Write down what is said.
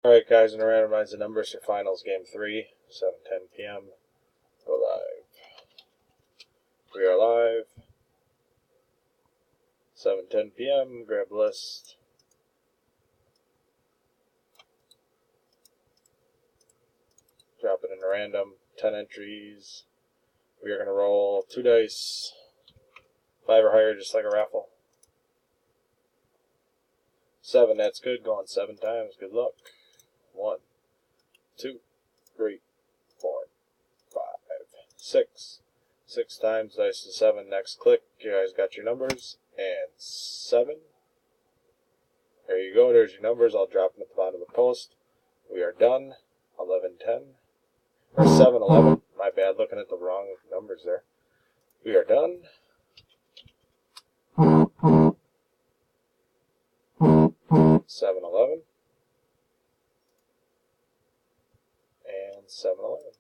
Alright guys, I'm going to randomize the numbers for finals game 3, 7:10 p.m. Go live. We are live. 7:10 p.m. Grab list. Drop it into random. 10 entries. We are going to roll 2 dice. 5 or higher, just like a raffle. 7, that's good. Going 7 times. Good luck. 1, 2, 3, 4, 5, 6. 6 times, dice to 7. Next click. You guys got your numbers. And 7. There you go. There's your numbers. I'll drop them at the bottom of the post. We are done. 11:10. Or 7:11. My bad, looking at the wrong numbers there. We are done. 7:11. And 7:11.